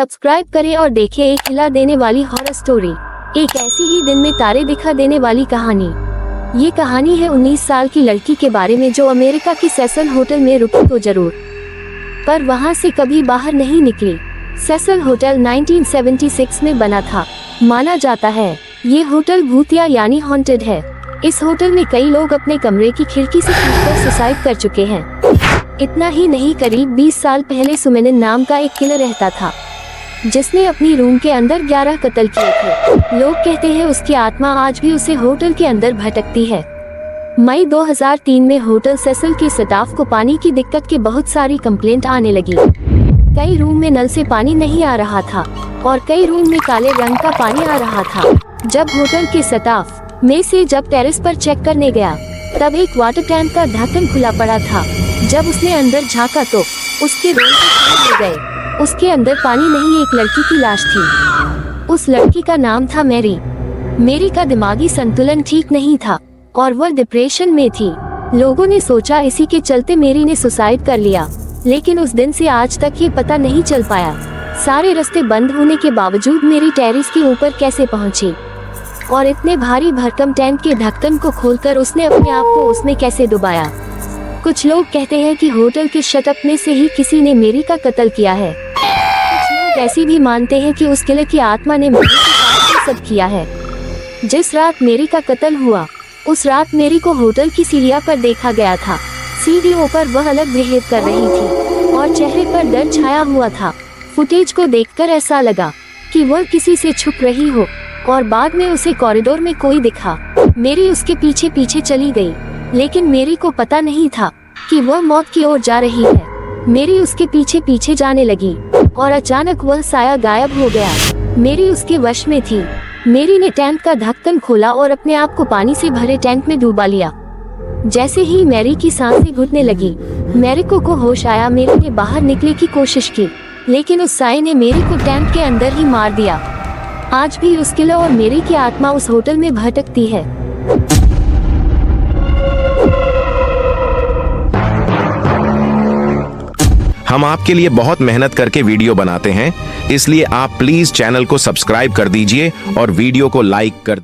Subscribe करें और देखें एक हिला देने वाली हॉरर स्टोरी, एक ऐसी ही दिन में तारे दिखा देने वाली कहानी। ये कहानी है 19 साल की लड़की के बारे में जो अमेरिका की सेसल होटल में रुकी तो जरूर, पर वहां से कभी बाहर नहीं निकली। सेसल होटल 1976 में बना था। माना जाता है ये होटल भूतिया यानी हॉन्टेड है। इस होटल में कई लोग अपने कमरे की खिड़की से कूदकर सुसाइड कर चुके हैं। इतना ही नहीं, करीब 20 साल पहले सुमेनन नाम का एक किलर रहता था जिसने अपनी रूम के अंदर 11 कत्ल किए थे। लोग कहते हैं उसकी आत्मा आज भी उसे होटल के अंदर भटकती है। मई 2003 में होटल सेसल के स्टाफ को पानी की दिक्कत के बहुत सारी कंप्लेंट आने लगी। कई रूम में नल से पानी नहीं आ रहा था और कई रूम में काले रंग का पानी आ रहा था। जब होटल के स्टाफ में से जब टेरेस पर चेक करने गया तब एक वाटर टैंक का ढक्कन खुला पड़ा था। जब उसने अंदर झांका तो उसके रोंगटे खड़े हो गए। उसके अंदर पानी नहीं, एक लड़की की लाश थी। उस लड़की का नाम था मैरी। मैरी का दिमागी संतुलन ठीक नहीं था और वह डिप्रेशन में थी। लोगों ने सोचा इसी के चलते मैरी ने सुसाइड कर लिया, लेकिन उस दिन से आज तक ये पता नहीं चल पाया। सारे रास्ते बंद होने के बावजूद मैरी टेरेस के ऊपर कैसे पहुंची और इतने भारी भरकम टैंक के ढक्कन को खोलकर उसने अपने आप को उसमें कैसे डुबाया। कुछ लोग कहते हैं कि होटल के शटअप में से ही किसी ने मैरी का कत्ल किया है। कुछ लोग ऐसी भी मानते हैं कि उस किलर की आत्मा ने मैरी के साथ ये सब किया है। जिस रात मैरी का कत्ल हुआ उस रात मैरी को होटल की सीढ़ियों पर देखा गया था। सीढ़ियों पर वह अलग बिहेव कर रही थी और चेहरे पर डर छाया हुआ था। फुटेज को देखकर ऐसा लगा कि वह किसी से छुप रही हो और बाद में उसे कॉरिडोर में कोई दिखा। मैरी उसके पीछे पीछे चली गई, लेकिन मैरी को पता नहीं था कि वह मौत की ओर जा रही है। मैरी उसके पीछे पीछे जाने लगी और अचानक वह साया गायब हो गया। मैरी उसके वश में थी। मैरी ने टैंक का ढक्कन खोला और अपने आप को पानी से भरे टैंक में डुबा लिया। जैसे ही मैरी की सांसें घुटने लगी, मैरी को होश आया। मैरी ने बाहर निकलने की कोशिश की, लेकिन उस साए ने मैरी को टैंक के अंदर ही मार दिया। आज भी उस किलर और मैरी की आत्मा उस होटल में भटकती है। हम आपके लिए बहुत मेहनत करके वीडियो बनाते हैं, इसलिए आप प्लीज चैनल को सब्सक्राइब कर दीजिए और वीडियो को लाइक कर